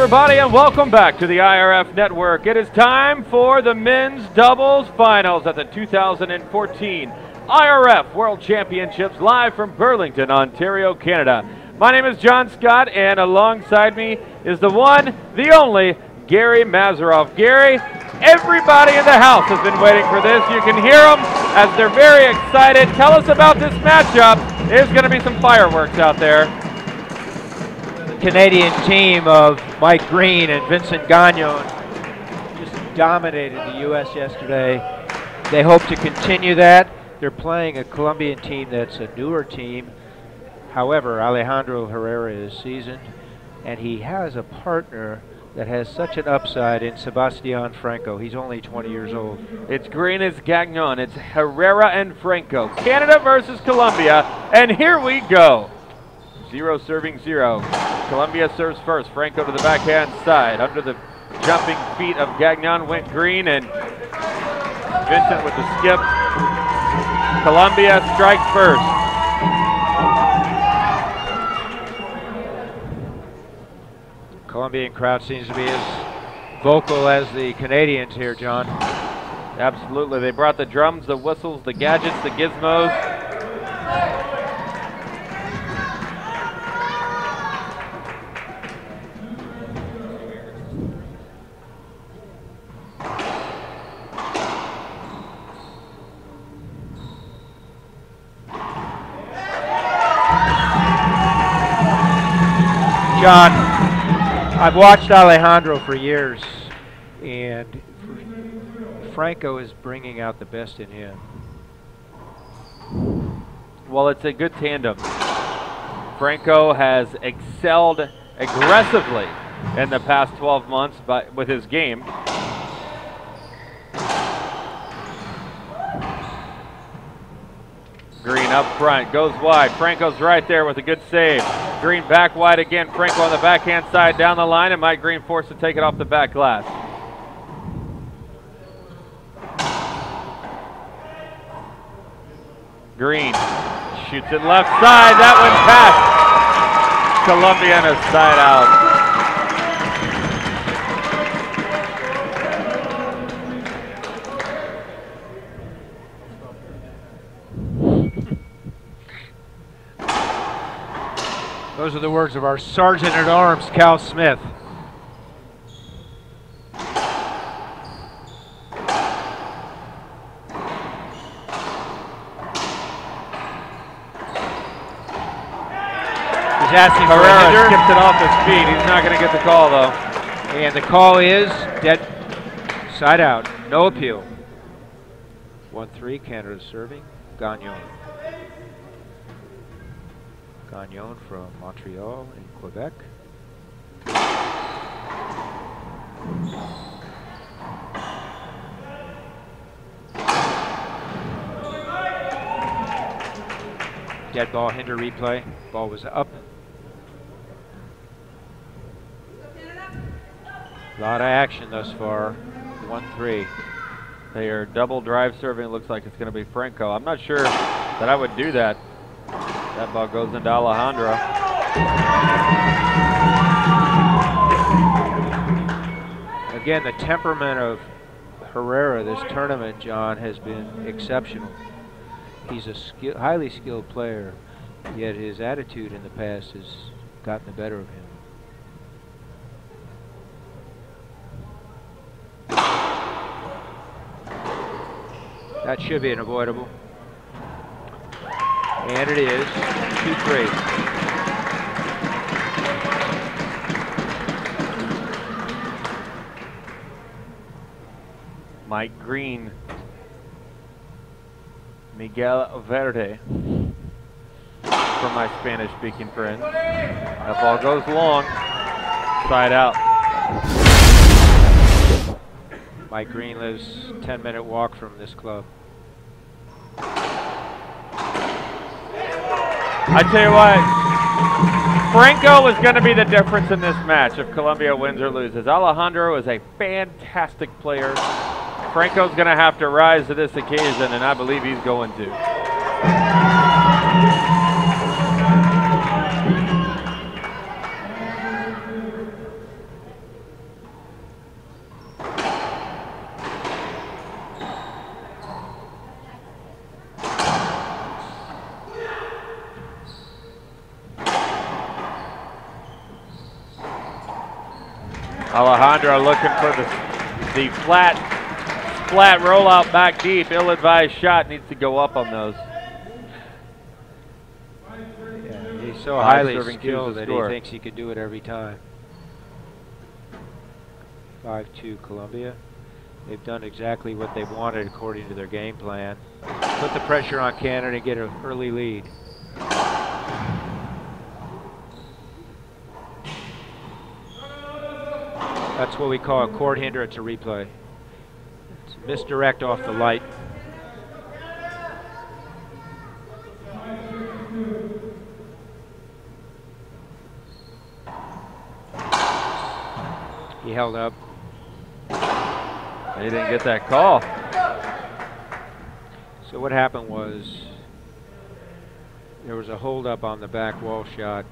everybody, and welcome back to the IRF Network. It is time for the men's doubles finals at the 2014 IRF World Championships, live from Burlington, Ontario, Canada. My name is John Scott, and alongside me is the one, the only, Gary Mazarov. Gary, everybody in the house has been waiting for this. You can hear them as they're very excited. Tell us about this matchup. There's going to be some fireworks out there. Canadian team of Mike Green and Vincent Gagnon just dominated the U.S. yesterday. They hope to continue that. They're playing a Colombian team that's a newer team. However, Alejandro Herrera is seasoned, and he has a partner that has such an upside in Sebastian Franco. He's only 20 years old. It's Green, it's Gagnon, it's Herrera and Franco. Canada versus Colombia, and here we go. 0 serving 0. Colombia serves first. Franco to the backhand side. Under the jumping feet of Gagnon went Green, and Vincent with the skip. Colombia strikes first. Colombian crowd seems to be as vocal as the Canadians here, John. Absolutely. They brought the drums, the whistles, the gadgets, the gizmos. John, I've watched Alejandro for years, and Franco is bringing out the best in him. Well, it's a good tandem. Franco has excelled aggressively in the past 12 months with his game. Green up front, goes wide. Franco's right there with a good save. Green back wide again. Franco on the backhand side down the line, and Mike Green forced to take it off the back glass. Green shoots it left side. That one past Colombia and a side out. Those are the words of our Sergeant-at-Arms, Cal Smith. He's asking for a hitter. Skipped it off his feet. He's not going to get the call, though. And the call is dead side out. No appeal. 1-3, Canada serving. Gagnon. Gagnon from Montreal in Quebec. Dead ball, hinder replay. Ball was up. A lot of action thus far. 1-3. They are double drive serving. It looks like it's going to be Franco. I'm not sure that I would do that. That ball goes into Alejandro. Again, the temperament of Herrera this tournament, John, has been exceptional. He's a highly skilled player, yet his attitude in the past has gotten the better of him. That should be unavoidable. And it is 2-3. Mike Green. Miguel Verde. For my Spanish-speaking friends. That ball goes long. Side out. Mike Green lives a 10-minute walk from this club. I tell you what, Franco is going to be the difference in this match if Colombia wins or loses. Alejandro is a fantastic player. Franco's going to have to rise to this occasion, and I believe he's going to. Alejandro looking for the flat rollout back deep. Ill-advised shot, needs to go up on those. Yeah, he's so highly skilled that he thinks he could do it every time. 5-2 Colombia. They've done exactly what they wanted according to their game plan. Put the pressure on Canada and get an early lead. That's what we call a court hinder. It's a replay. It's a misdirect off the light. He held up. He didn't get that call. So what happened was there was a hold up on the back wall shot.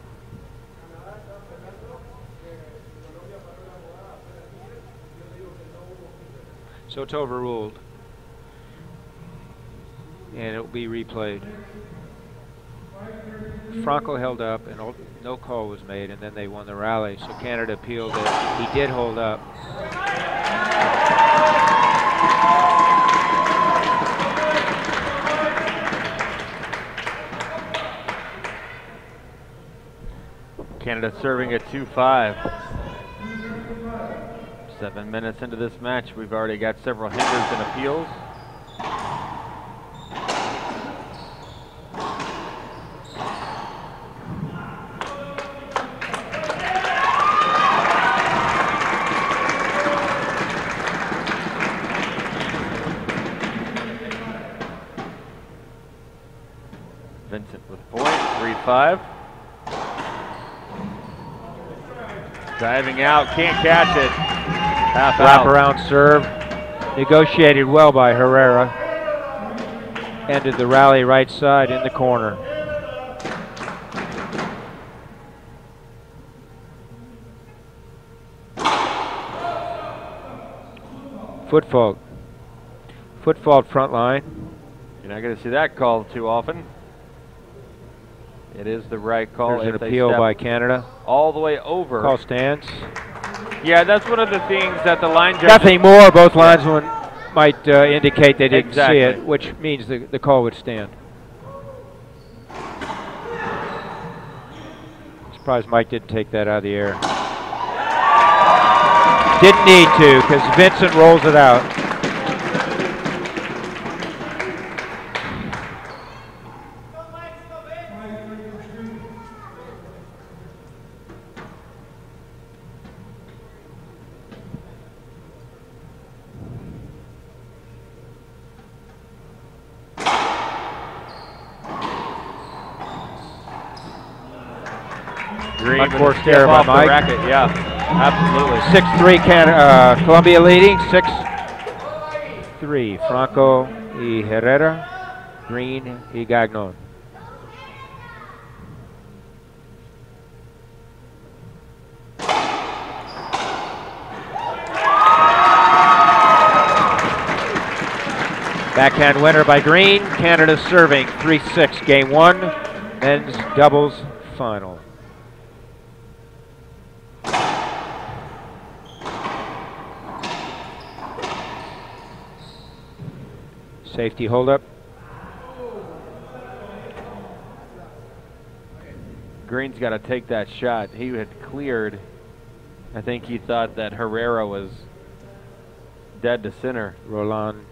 So it's overruled. And it will be replayed. Franco held up and no call was made, and then they won the rally. So Canada appealed it. He did hold up. Canada serving at 2-5. 7 minutes into this match, we've already got several hinders and appeals. Vincent with point, 3-5. Diving out, can't catch it. Half out. Wraparound serve. Negotiated well by Herrera. Ended the rally right side in the corner. Foot fault. Foot fault front line. You're not going to see that called too often. It is the right call. There's an appeal by Canada. All the way over. Call stands. Yeah, that's one of the things that the line judge. Nothing more. Both linesmen might indicate they didn't see it, which means the call would stand. Surprised Mike didn't take that out of the air. Didn't need to, because Vincent rolls it out. Unforced error by Mike. Racket. Yeah, absolutely. 6-3 Colombia leading. 6-3 Franco y Herrera. Green y Gagnon. Backhand winner by Green. Canada serving 3-6 game 1. Men's doubles final. Safety hold up. Green's got to take that shot. He had cleared. I think he thought that Herrera was dead to center. Rolando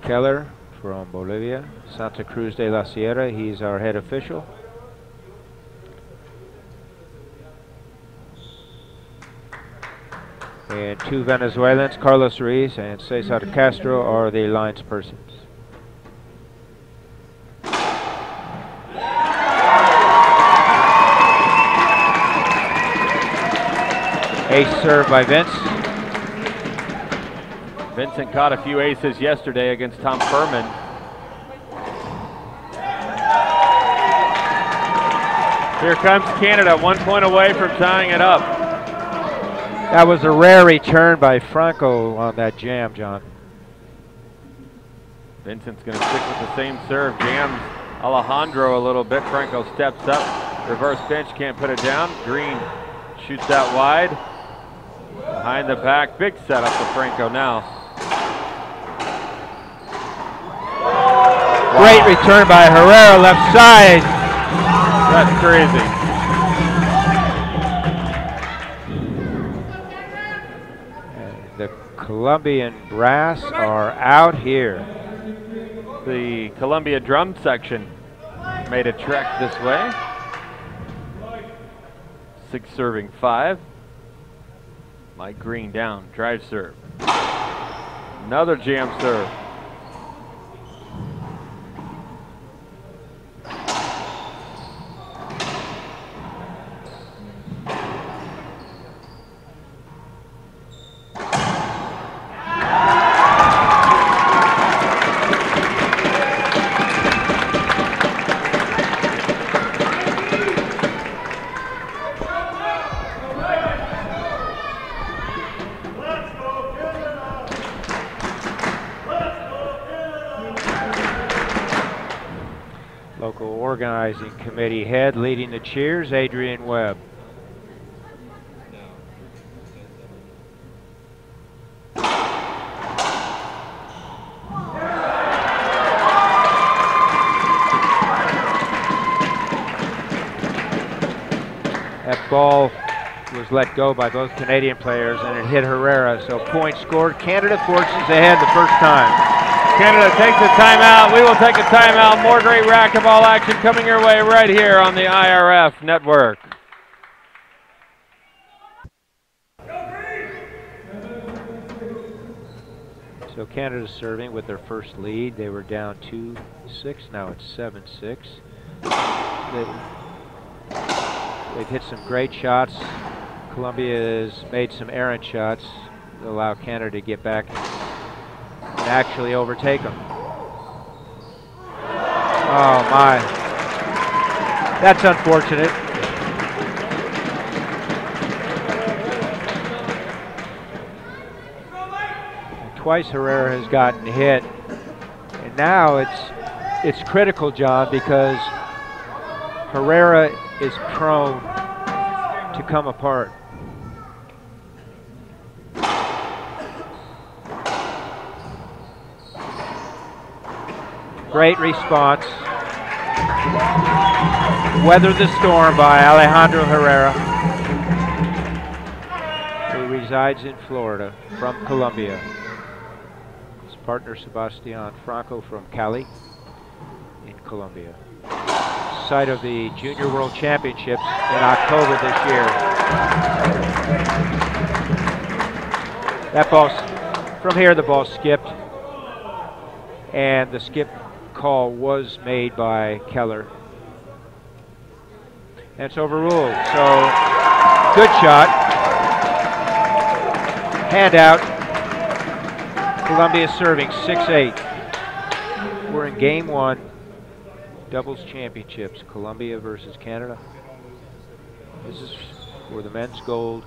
Keller from Bolivia, Santa Cruz de la Sierra. He's our head official. And 2 Venezuelans, Carlos Ruiz and Cesar Castro, are the lines persons. Ace serve by Vince. Vincent caught a few aces yesterday against Tom Furman. Here comes Canada, 1 point away from tying it up. That was a rare return by Franco on that jam, John. Vincent's going to stick with the same serve. Jams Alejandro a little bit. Franco steps up. Reverse pinch, can't put it down. Green shoots that wide. Behind the back, big setup for Franco now. Great return by Herrera, left side. That's crazy. And the Colombian brass are out here. The Columbia drum section made a trek this way. 6 serving 5. Mike Green down, drive serve. Another jam serve. Local organizing committee head leading the cheers, Adrian Webb. That ball was let go by both Canadian players and it hit Herrera, so point scored. Canada forces ahead the first time. Canada takes a timeout. We will take a timeout. More great racquetball action coming your way right here on the IRF Network. So Canada's serving with their first lead. They were down 2-6. Now it's 7-6. They've hit some great shots. Columbia has made some errant shots that allow Canada to get back and actually overtake them. Oh my. That's unfortunate. And twice Herrera has gotten hit. And now it's critical, John, because Herrera is prone to come apart. Great response. Weather the storm by Alejandro Herrera, who resides in Florida from Colombia. His partner Sebastian Franco from Cali in Colombia. Site of the Junior World Championships in October this year. That ball, from here the ball skipped, and the skip call was made by Keller. And it's overruled, so good shot. Handout. Columbia serving 6-8. We're in game 1. Doubles championships, Colombia versus Canada. This is for the men's gold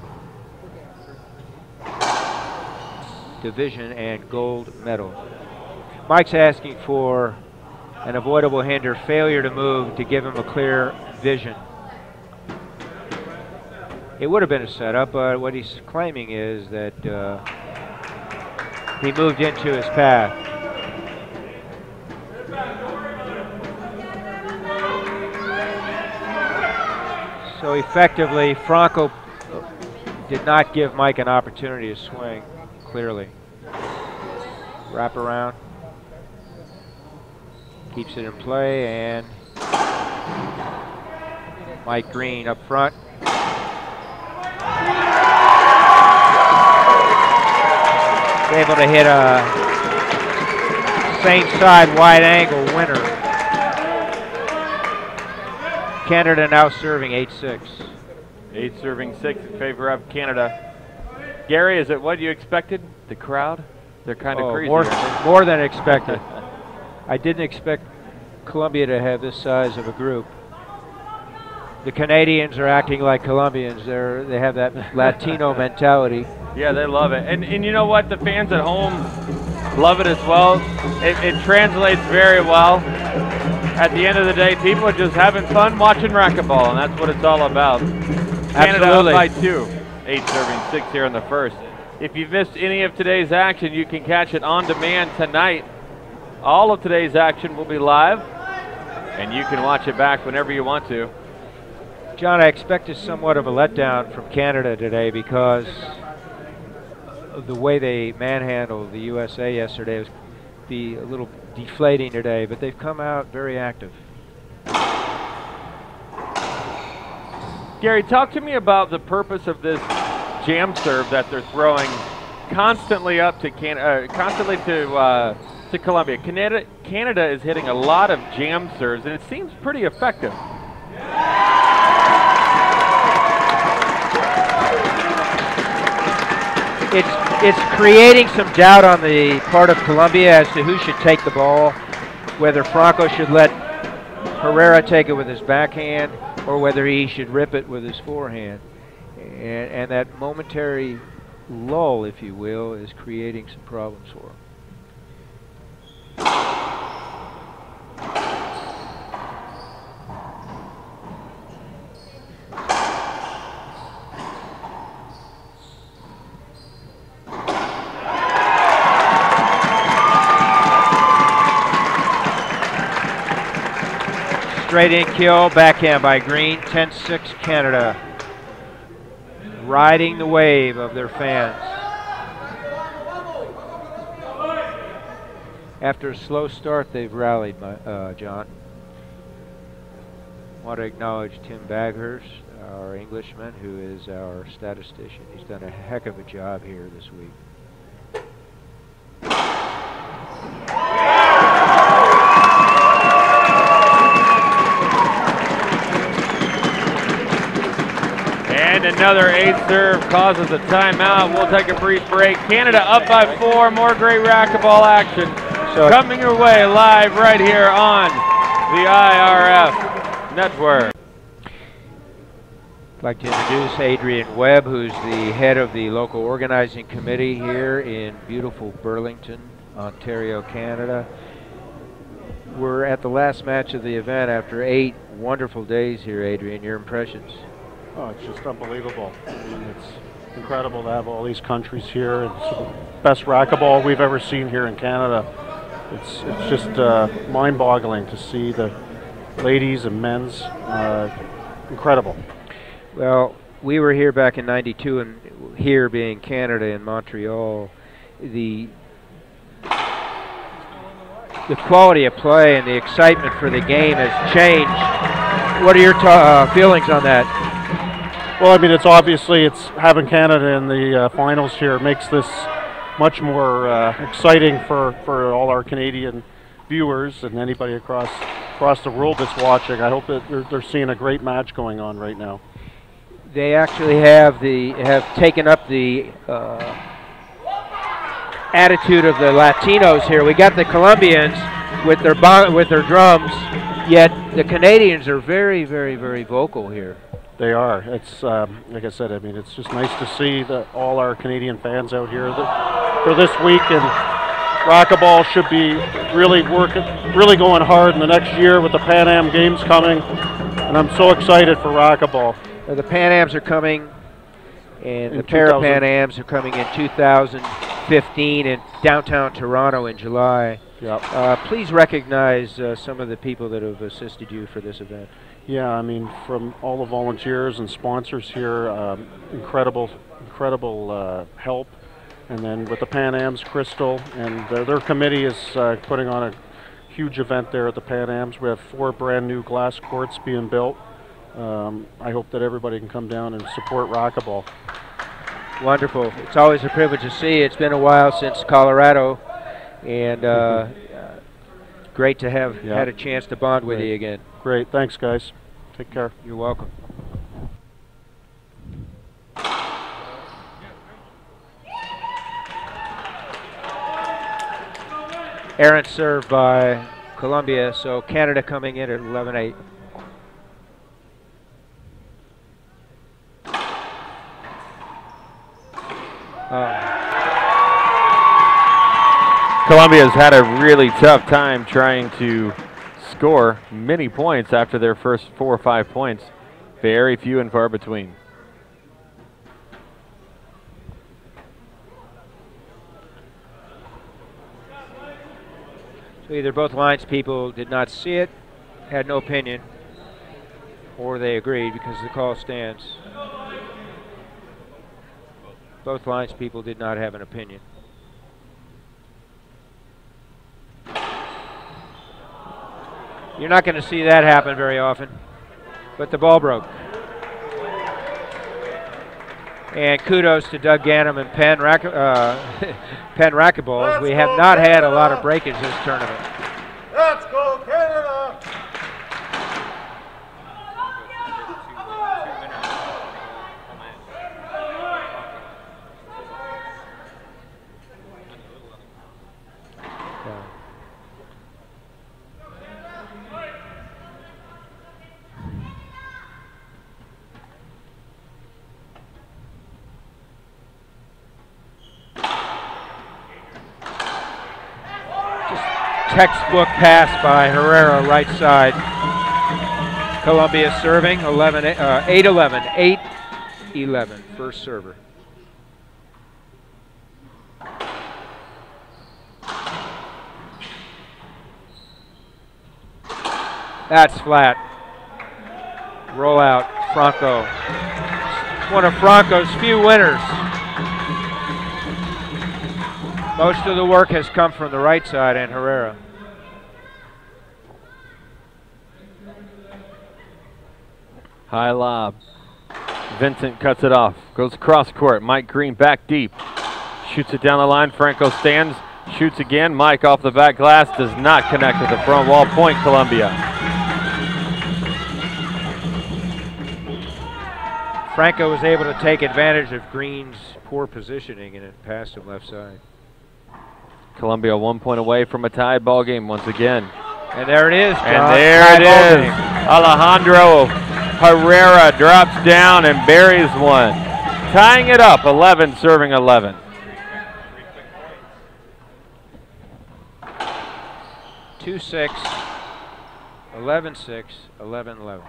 division and gold medal. Mike's asking for an avoidable hinder, failure to move, to give him a clear vision. It would have been a setup, but what he's claiming is that he moved into his path. So effectively, Franco did not give Mike an opportunity to swing clearly. Wrap around. Keeps it in play, and Mike Green up front. Able to hit a same side wide angle winner. Canada now serving 8-6. 8 serving 6 in favor of Canada. Gary, is it what you expected? The crowd? They're kind of crazy. More than expected. I didn't expect Colombia to have this size of a group. The Canadians are acting like Colombians. They have that Latino mentality. Yeah, they love it. And you know what? The fans at home love it as well. It translates very well. At the end of the day, people are just having fun watching racquetball, and that's what it's all about. Canada Absolutely. up by 2. 8 serving 6 here in the first. If you've missed any of today's action, you can catch it on demand tonight. All of today's action will be live, and you can watch it back whenever you want to. John, I expected somewhat of a letdown from Canada today because of the way they manhandled the USA yesterday. It was a little deflating today, but they've come out very active. Gary, talk to me about the purpose of this jam serve that they're throwing constantly up to to Colombia. Canada is hitting a lot of jam serves, and it seems pretty effective. It's creating some doubt on the part of Colombia as to who should take the ball, whether Franco should let Herrera take it with his backhand or whether he should rip it with his forehand. And that momentary lull, if you will, is creating some problems for him. Straight in kill, backhand by Green, 10-6 Canada. Riding the wave of their fans. After a slow start, they've rallied, John. I want to acknowledge Tim Baghurst, our Englishman, who is our statistician. He's done a heck of a job here this week. And another 8 serve causes a timeout. We'll take a brief break. Canada up by 4. More great racquetball action coming your way live right here on the IRF Network. I'd like to introduce Adrian Webb, who's the head of the local organizing committee here in beautiful Burlington, Ontario, Canada. We're at the last match of the event after 8 wonderful days here, Adrian. Your impressions? Oh, it's just unbelievable. I mean, it's incredible to have all these countries here. It's the best racquetball we've ever seen here in Canada. It's just mind-boggling to see the ladies and men's. Incredible. Well, we were here back in '92, and here being Canada in Montreal, the quality of play and the excitement for the game has changed. What are your feelings on that? Well, I mean, it's having Canada in the finals here makes this much more exciting for all our Canadian viewers and anybody across the world that's watching. I hope that they're seeing a great match going on right now. They actually have taken up the attitude of the Latinos here. We got the Colombians with their drums, yet the Canadians are very, very, very vocal here. They are. It's like I said. I mean, it's just nice to see all our Canadian fans out here for this week. And racquetball should be really going hard in the next year with the Pan Am Games coming. And I'm so excited for racquetball. The Pan Ams are coming, and the Para-Pan Ams are coming in 2015 in downtown Toronto in July. Yep. Please recognize some of the people that have assisted you for this event. Yeah, I mean, from all the volunteers and sponsors here, incredible help. And then with the Pan Ams, Crystal, and their committee is putting on a huge event there at the Pan Ams. We have 4 brand new glass courts being built. I hope that everybody can come down and support racquetball. Wonderful. It's always a privilege to see. It's been a while since Colorado, and great to have had a chance to bond with you again. Great. Thanks, guys. Take care. You're welcome. Errant serve by Colombia, so Canada coming in at 11-8. Colombia's had a really tough time trying to score many points after their first 4 or 5 points. Very few and far between. So either both lines people did not see it, had no opinion, or they agreed because the call stands. Both lines people did not have an opinion. You're not going to see that happen very often, but the ball broke. And kudos to Doug Ganem and Penn Racquetballs. We have not had a lot of breakage this tournament. Let's go, Canada! Textbook pass by Herrera, right side. Columbia serving 8-11, 8-11, first server. That's flat. Roll out, Franco. One of Franco's few winners. Most of the work has come from the right side and Herrera. High lob. Vincent cuts it off. Goes cross court. Mike Green back deep. Shoots it down the line. Franco stands. Shoots again. Mike off the back glass. Does not connect with the front wall. Point Columbia. Franco was able to take advantage of Green's poor positioning and it passed him left side. Columbia 1 point away from a tied ball game once again. And there it is, John. And there it is. Alejandro Herrera drops down and buries one. Tying it up, 11 serving 11. Two 6, 11-6, 11-11.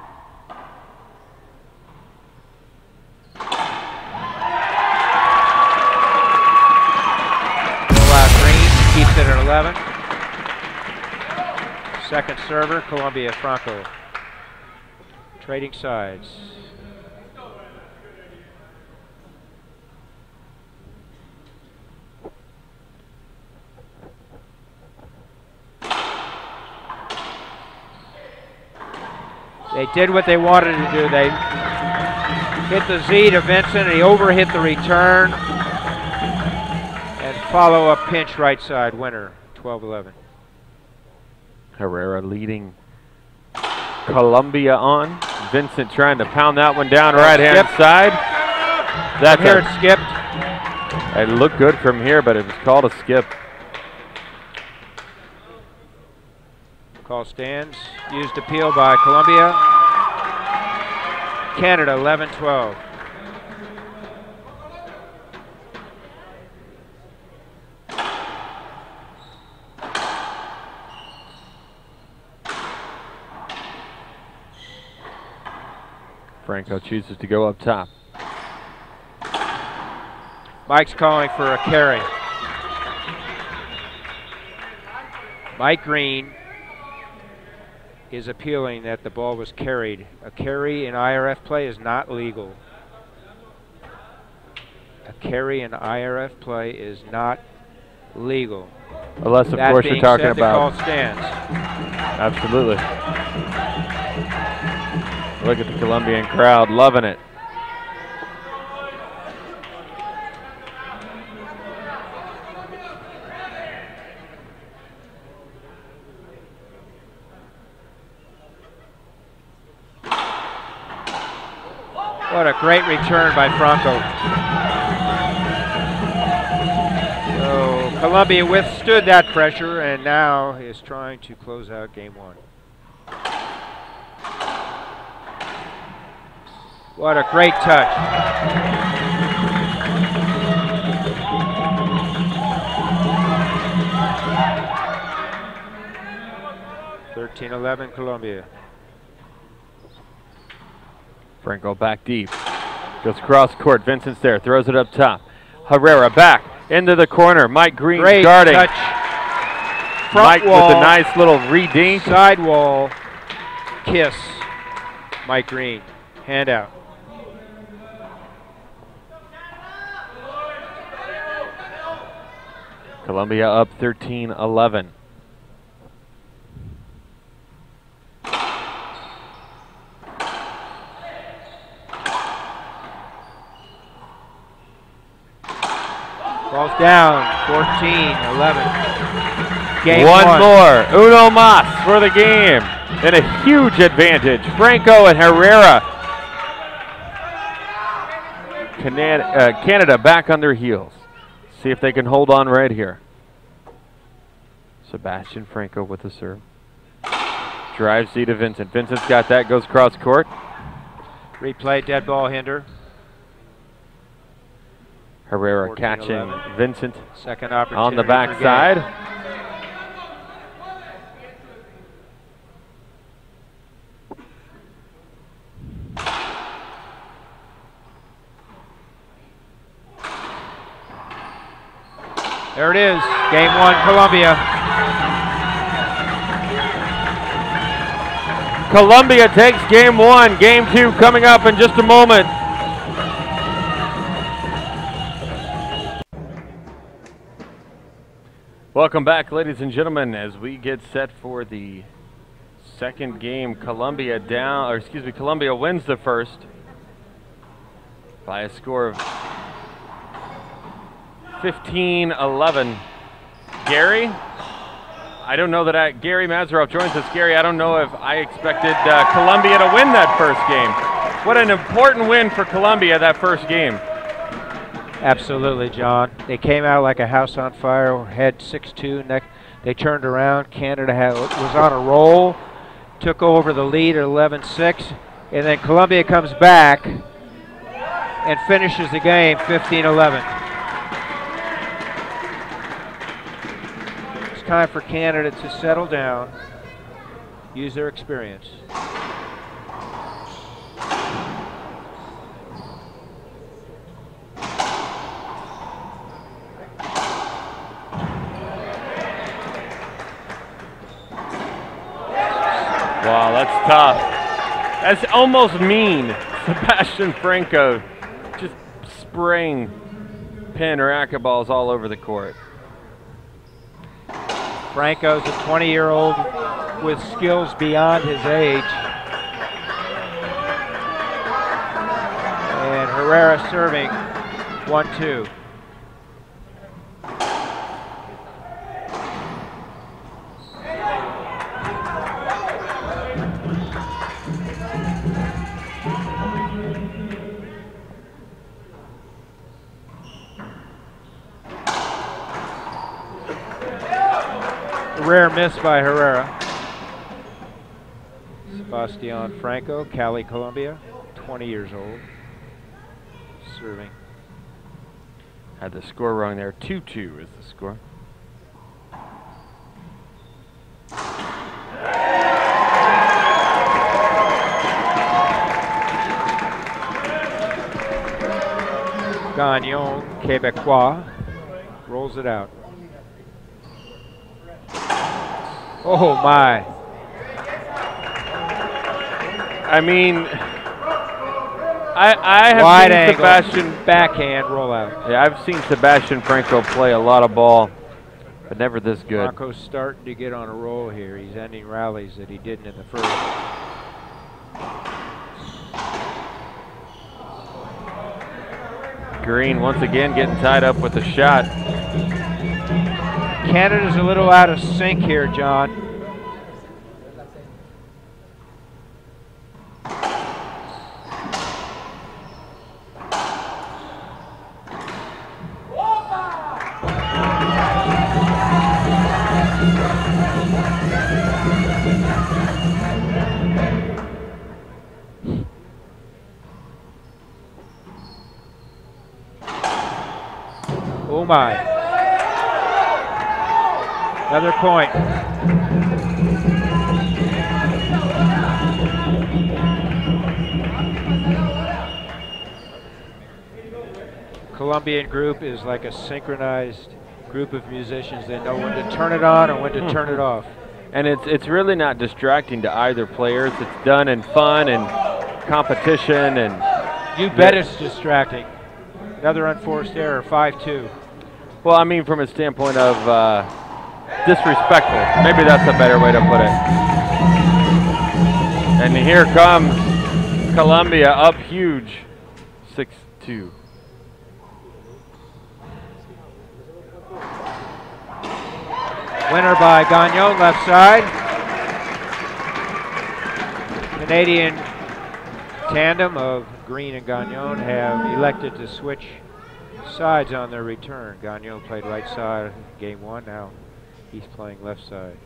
Keeps it at 11. Second server, Columbia, Franco. Trading sides. They did what they wanted to do. They hit the Z to Vincent, and he overhit the return. Follow up pinch right side winner, 12-11. Herrera leading Columbia on. Vincent trying to pound that one down right hand side. That's here it skipped. It looked good from here, but it was called a skip. Call stands. Used appeal by Columbia. Canada 11-12. Franco chooses to go up top. Mike's calling for a carry. Mike Green is appealing that the ball was carried. A carry in IRF play is not legal. A carry in IRF play is not legal. Unless, of course, you're talking about. The call stands. Absolutely. Look at the Colombian crowd loving it. What a great return by Franco. So Columbia withstood that pressure and now is trying to close out game one. What a great touch. (13-11) Columbia. Franco back deep. Goes cross court. Vincent's there. Throws it up top. Herrera back into the corner. Mike Green great guarding. Touch. front Mike wall, with a nice little re-dink. sidewall kiss. Mike Green, hand out. Columbia up 13-11. Ball's down, 14-11. Game One more. Uno mas for the game. And a huge advantage. Franco and Herrera. Canada back on their heels. See if they can hold on right here. Sebastian Franco with the serve. Drives Z to Vincent. Vincent's got that, goes cross court. Replay, dead ball, Hinder. Herrera catching 14-11. Vincent Second opportunity on the for backside. game. There it is, game one, Columbia. Columbia takes game one. Game two coming up in just a moment. Welcome back, ladies and gentlemen, as we get set for the second game. Columbia wins the first by a score of 15-11. Gary, I don't know that Gary Mazarov joins us. Gary, I don't know if I expected Columbia to win that first game. What an important win for Columbia, that first game. Absolutely, John. They came out like a house on fire, had 6-2. They turned around. Canada was on a roll, took over the lead at 11-6, and then Columbia comes back and finishes the game 15-11. It's time for Canada to settle down, use their experience. Wow, that's tough. That's almost mean. Sebastian Franco just spraying pin or racquetballs all over the court. Franco's a 20-year-old with skills beyond his age. And Herrera serving 1-2. Rare miss by Herrera. Sebastian Franco, Cali, Columbia, 20 years old, serving. Had the score wrong there. 2-2 is the score. Gagnon, Québécois, rolls it out. Oh my. I mean, I have Wide seen angle, Sebastian backhand rollout. Yeah, I've seen Sebastian Franco play a lot of ball, but never this good. Marco's starting to get on a roll here. He's ending rallies that he didn't in the first. Green once again getting tied up with a shot. Canada's a little out of sync here, John. Oh my. Another point. Colombian group is like a synchronized group of musicians. They know when to turn it on and when to turn it off. And it's really not distracting to either players. It's done in fun and competition, and you bet it's distracting. Another unforced error, 5-2. Well, I mean from a standpoint of disrespectful. Maybe that's a better way to put it. And here comes Columbia up huge, 6-2. Winner by Gagnon, left side. Canadian tandem of Green and Gagnon have elected to switch sides on their return. Gagnon played right side game 1, now he's playing left side.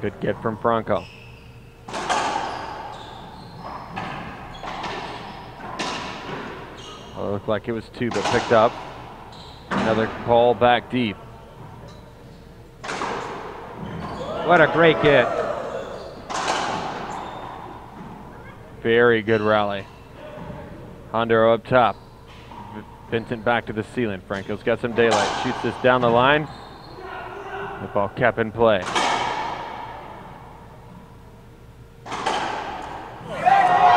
Good get from Franco. Well, it looked like it was 2, but picked up. Another ball back deep. What a great get. Very good rally. Hondero up top. Vincent back to the ceiling. Franco's got some daylight. Shoots this down the line. The ball kept in play.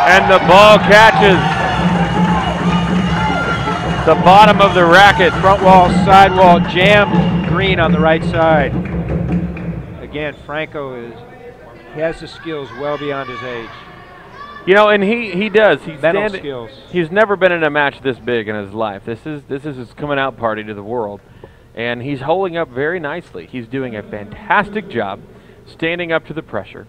And the ball catches the bottom of the racket. Front wall, side wall, jammed Green on the right side. Again, Franco he has the skills well beyond his age. You know, and he does. Mental skills. He's never been in a match this big in his life. This is his coming out party to the world. And he's holding up very nicely. He's doing a fantastic job standing up to the pressure.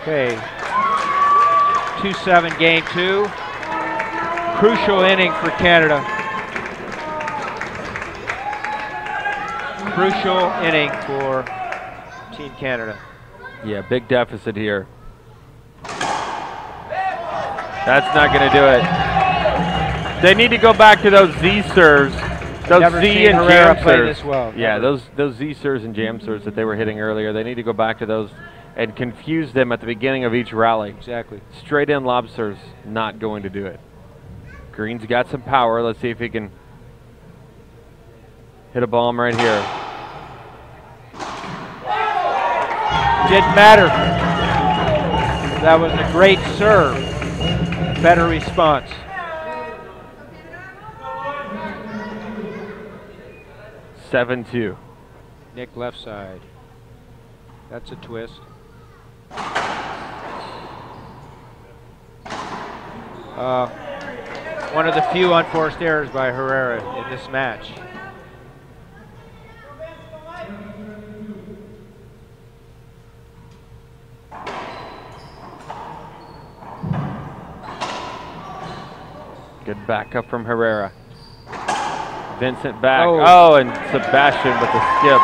Okay, 2-7 game 2. Crucial inning for Canada. Crucial inning for Team Canada. Yeah, big deficit here. That's not going to do it. They need to go back to those Z serves. Those Never Z seen and Herrera jam play serves. this well. Yeah, Never. those Z serves and jam serves that they were hitting earlier. They need to go back to those and confuse them at the beginning of each rally. Exactly. Straight in lob serves, not going to do it. Green's got some power. Let's see if he can hit a bomb right here. Didn't matter. That was a great serve. Better response. (7-2). Nick left side. That's a twist. One of the few unforced errors by Herrera in this match. Good backup from Herrera. Vincent back. Oh, and Sebastian with the skip.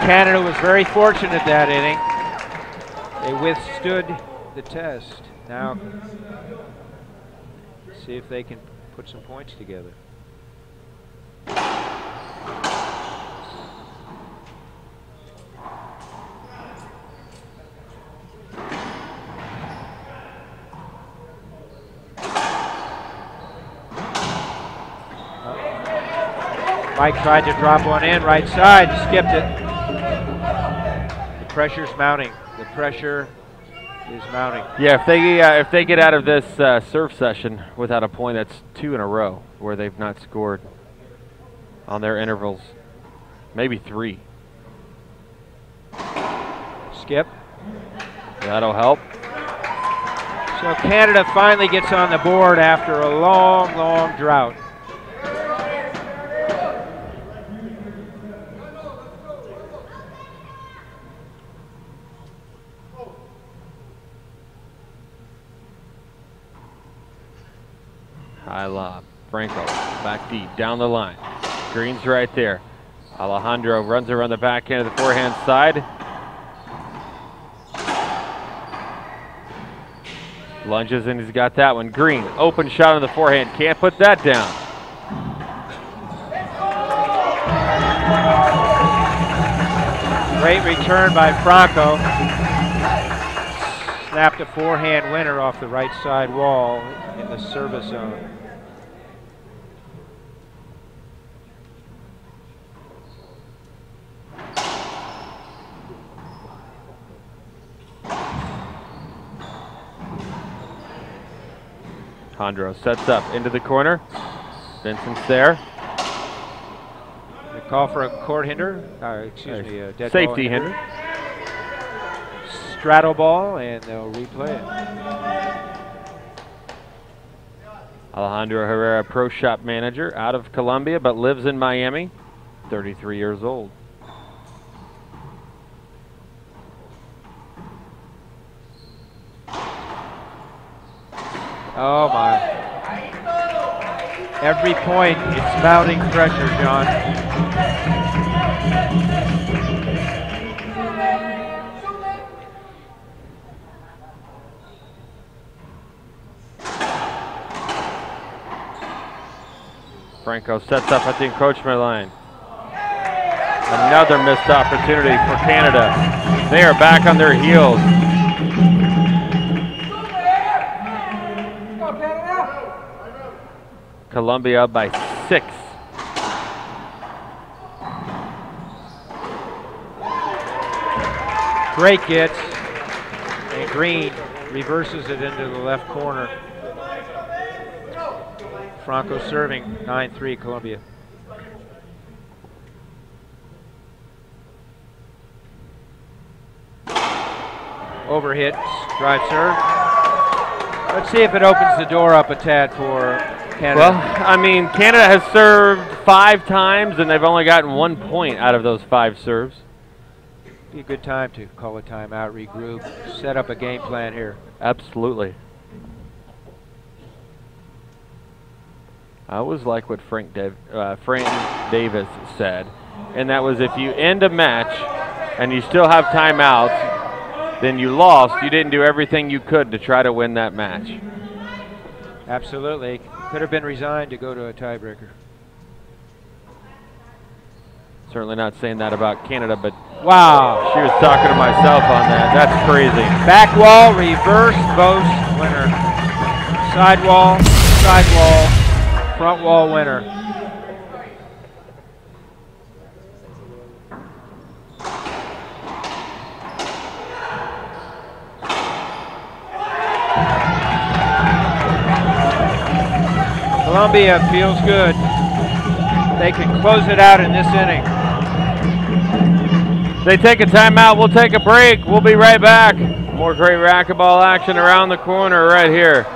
Canada was very fortunate that inning. They withstood the test. Now, see if they can put some points together. Mike tried to drop one in right side, skipped it. The pressure's mounting. The pressure is mounting. Yeah, if they get out of this serve session without a point, that's 2 in a row where they've not scored on their intervals. Maybe 3. Skip. That'll help. So Canada finally gets on the board after a long, long drought. High lob. Franco back deep, down the line. Green's right there. Alejandro runs around the backhand of the forehand side. Lunges and he's got that one. Green, open shot on the forehand. Can't put that down. Great return by Franco. Snapped a forehand winner off the right side wall in the service zone. Hondro sets up into the corner. Vincent's there. The call for a court hinder, a dead safety ball hinder. Straddle ball, and they'll replay it. Alejandro Herrera, pro shop manager out of Colombia, but lives in Miami, 33 years old. Oh my. Every point, it's mounting pressure, John. Franco sets up at the encroachment line. Another missed opportunity for Canada. They are back on their heels. Colombia up by 6. Great gets, and Green reverses it into the left corner. Franco serving, 9-3 Colombia. Overhit, drive serve. Let's see if it opens the door up a tad for Canada. Well, I mean, Canada has served 5 times, and they've only gotten 1 point out of those 5 serves. Be a good time to call a timeout, regroup, set up a game plan here. Absolutely. I always like what Frank Davis said, and that was if you end a match and you still have timeouts, then you lost. You didn't do everything you could to try to win that match. Absolutely. Could have been resigned to go to a tiebreaker. Certainly not saying that about Canada, but wow. She was talking to myself on that. That's crazy. Back wall, reverse, Bose, winner. Side wall, front wall winner. Colombia feels good. They can close it out in this inning. They take a timeout. We'll take a break. We'll be right back. More great racquetball action around the corner right here.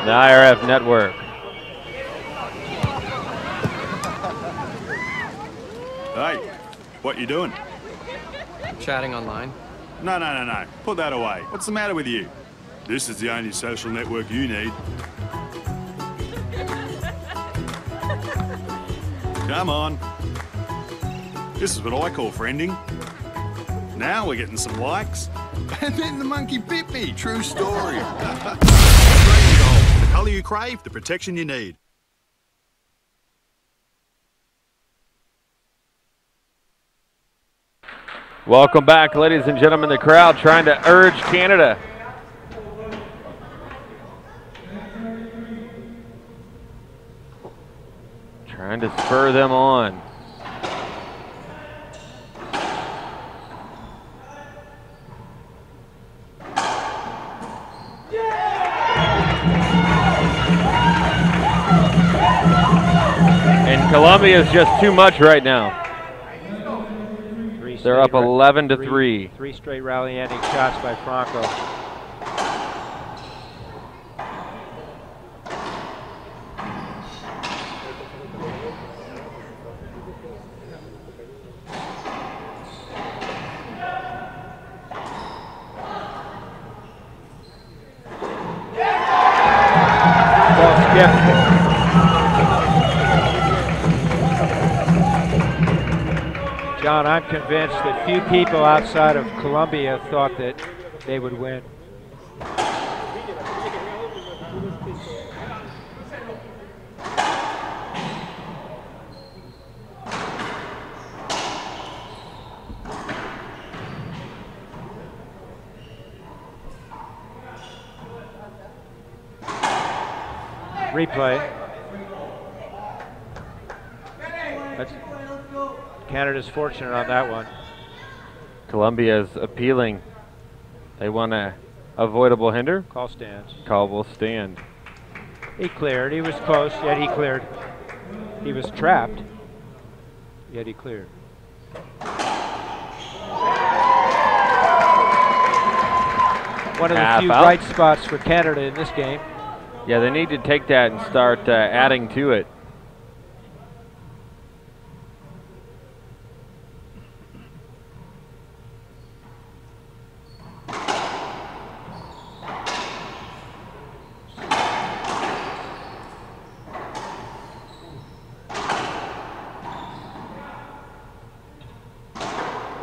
The IRF Network. Hey, what you doing? Chatting online. No. Put that away. What's the matter with you? This is the only social network you need. Come on. This is what I call friending. Now we're getting some likes. And then the monkey bit me. True story. The colour you crave, the protection you need. Welcome back, ladies and gentlemen. The crowd trying to urge Canada. Trying to spur them on. And Colombia is just too much right now. They're up 11-3. 3 straight rally-ending shots by Franco. John, I'm convinced that few people outside of Colombia thought that they would win. Replay. That's Canada's fortunate on that one. Columbia's appealing. They want a avoidable hinder. Call stands. Call will stand. He cleared. He was close, yet he cleared. He was trapped, yet he cleared. One of the few bright spots for Canada in this game. Yeah, they need to take that and start adding to it.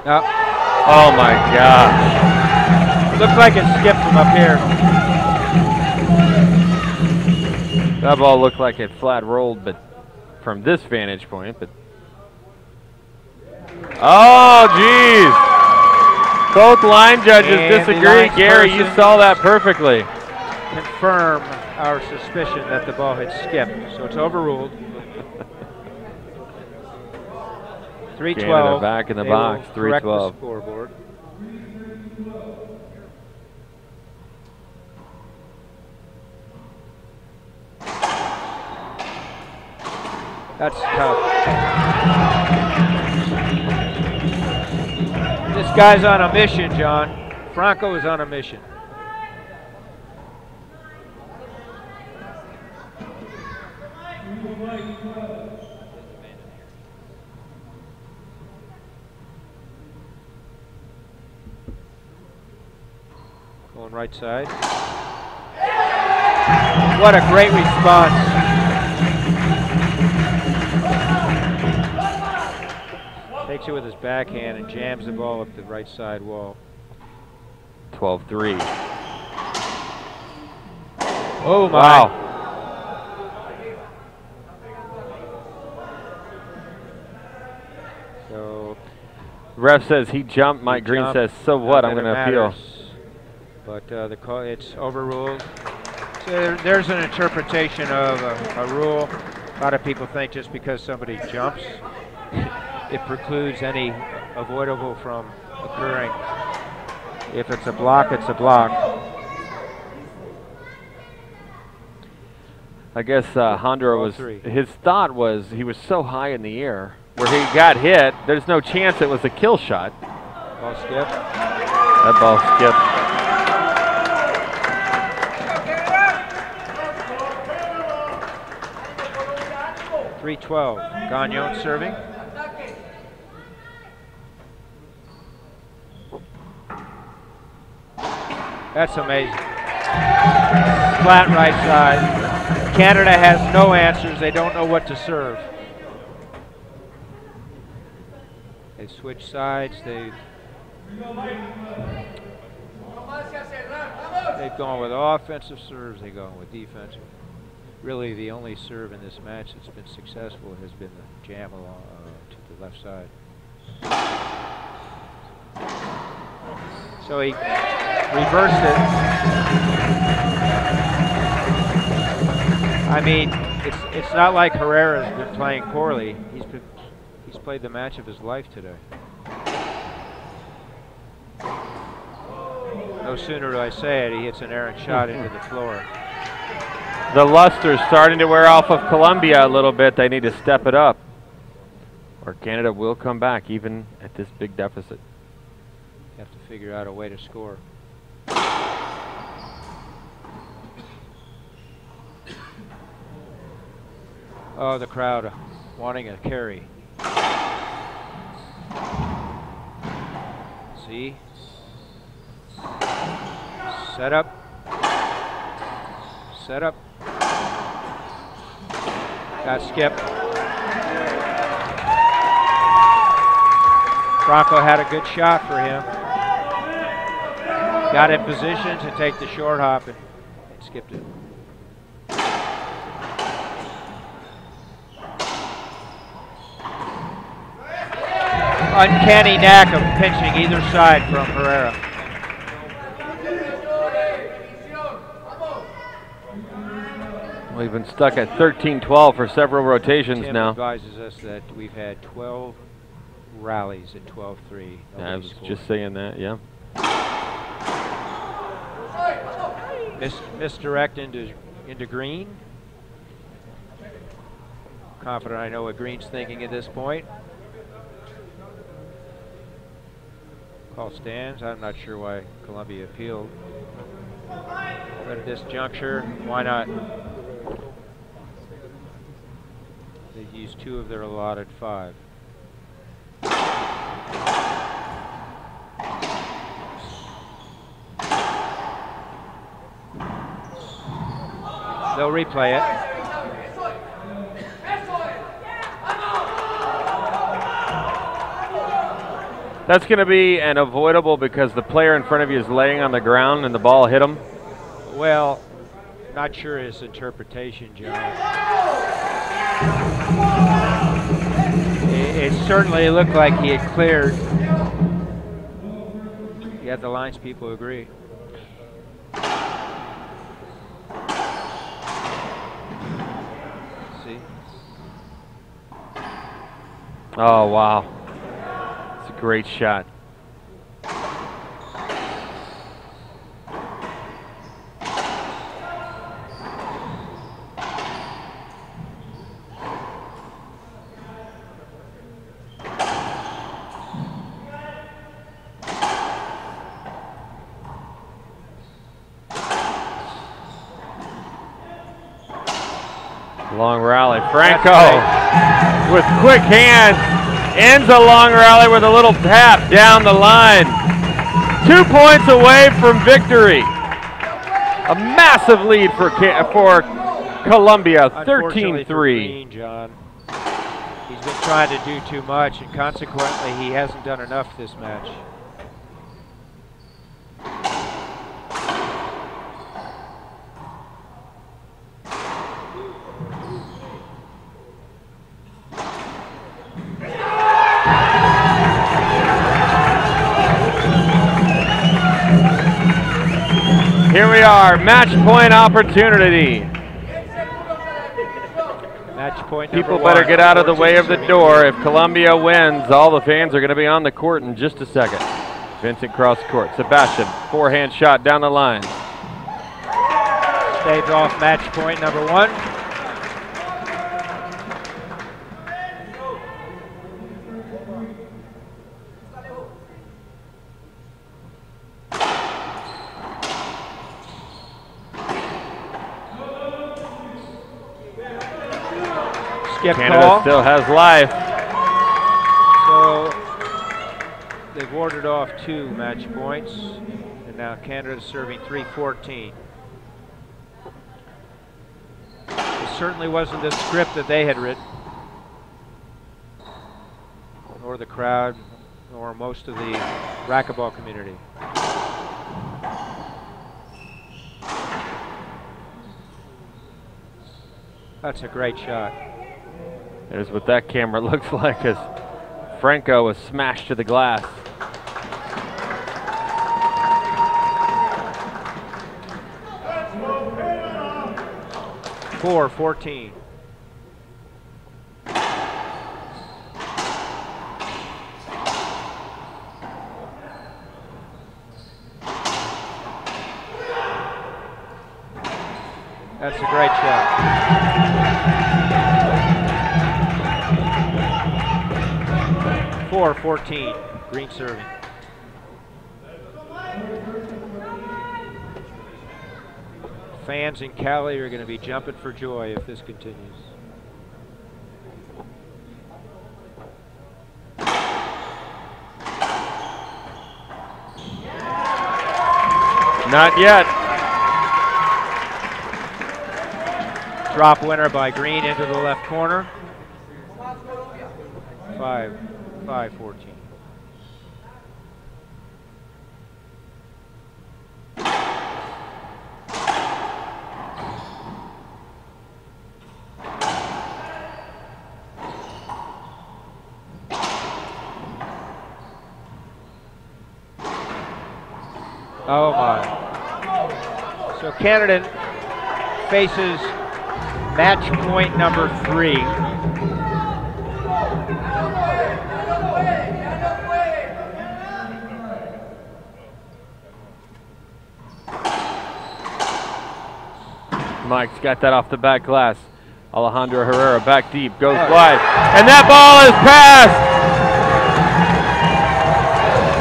No. Oh my gosh. Looks like it skipped from up here. That ball looked like it flat rolled, but from this vantage point, but. Oh, geez. Both line judges disagree. Gary, you saw that perfectly. Confirm our suspicion that the ball had skipped, so it's overruled. 3-12. Back in the box, 3-12. Scoreboard. That's tough. This guy's on a mission, John. Franco is on a mission. Going right side. What a great response. Takes it with his backhand and jams the ball up the right side wall. 12-3. Oh my. Wow. So ref says he jumped. Mike Green says, so what? I'm going to appeal. But the call, it's overruled. So there's an interpretation of a rule. A lot of people think just because somebody jumps, it precludes any avoidable from occurring. If it's a block, it's a block. I guess Hondro was, his thought was he was so high in the air where he got hit, there's no chance it was a kill shot. Ball skip. That ball skipped. 3-12. Gagnon serving. That's amazing. Flat right side. Canada has no answers. They don't know what to serve. They switch sides. They've gone with offensive serves. They've gone with defensive. Really, the only serve in this match that's been successful has been the jam along to the left side. So he reversed it. I mean, it's not like Herrera's been playing poorly. He's played the match of his life today. No sooner do I say it, he hits an errant shot into the floor. The luster's starting to wear off of Colombia a little bit. They need to step it up, or Canada will come back even at this big deficit. You have to figure out a way to score. Oh, the crowd wanting a carry. See? Set up. Set up. Got skipped. Franco had a good shot for him. Got in position to take the short hop and skipped it. Uncanny knack of pinching either side from Herrera. We've been stuck at 13-12 for several rotations Tim now. advises us that we've had 12 rallies at 12-3. I was just saying that, yeah. Misdirect into green. Confident I know what green's thinking at this point. Call stands. I'm not sure why Columbia appealed. But at this juncture, why not? They used 2 of their allotted 5. They'll replay it. That's going to be an avoidable because the player in front of you is laying on the ground and the ball hit him. Well, not sure his interpretation, John. It certainly looked like he had cleared. You had the lines people agree. See? Oh, wow. It's a great shot. Long rally. Franco with quick hands ends a long rally with a little tap down the line. 2 points away from victory. A massive lead for Columbia, 13-3. John. He's been trying to do too much, and consequently, he hasn't done enough this match. Here we are, match point opportunity. Match point. People better get out of the way of the door. If Columbia wins, all the fans are going to be on the court in just a second. Vincent cross court. Sebastian, forehand shot down the line. Staves off match point number 1. Skip Canada call. still has life. So they've warded off 2 match points, and now Canada's serving 3-14. It certainly wasn't the script that they had written, nor the crowd, nor most of the racquetball community. That's a great shot. There's what that camera looks like as Franco was smashed to the glass. Four 14. That's a great shot. 4-14, green serving. Fans in Cali are going to be jumping for joy if this continues. Not yet. Drop winner by Green into the left corner. 5-14. Oh my. So Canada faces match point number 3. Mike's got that off the back glass. Alejandro Herrera back deep, goes wide, and that ball is passed.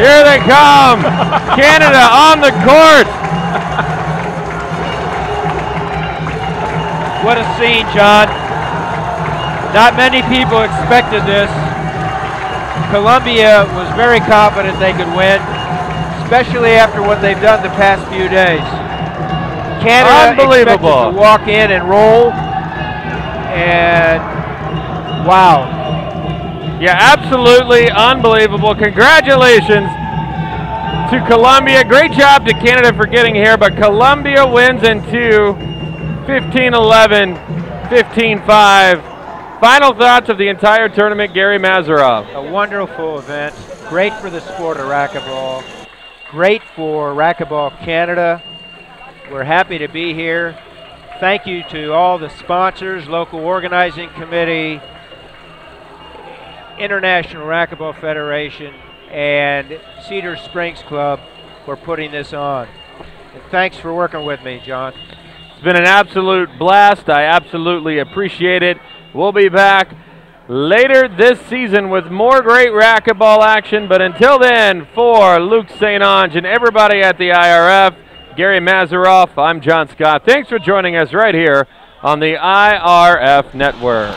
Here they come, Canada on the court. What a scene, John. Not many people expected this. Colombia was very confident they could win, especially after what they've done the past few days. Canada expected to walk in and roll, and wow. Yeah, absolutely unbelievable. Congratulations to Colombia. Great job to Canada for getting here, but Colombia wins in 2, 15-11, 15-5. Final thoughts of the entire tournament, Gary Mazarov. A wonderful event. Great for the sport of racquetball. Great for Racquetball Canada. We're happy to be here. Thank you to all the sponsors, local organizing committee, International Racquetball Federation, and Cedar Springs Club for putting this on. And thanks for working with me, John. It's been an absolute blast. I absolutely appreciate it. We'll be back later this season with more great racquetball action. But until then, for Luke St. Onge and everybody at the IRF, Gary Mazarov, I'm John Scott. Thanks for joining us right here on the IRF Network.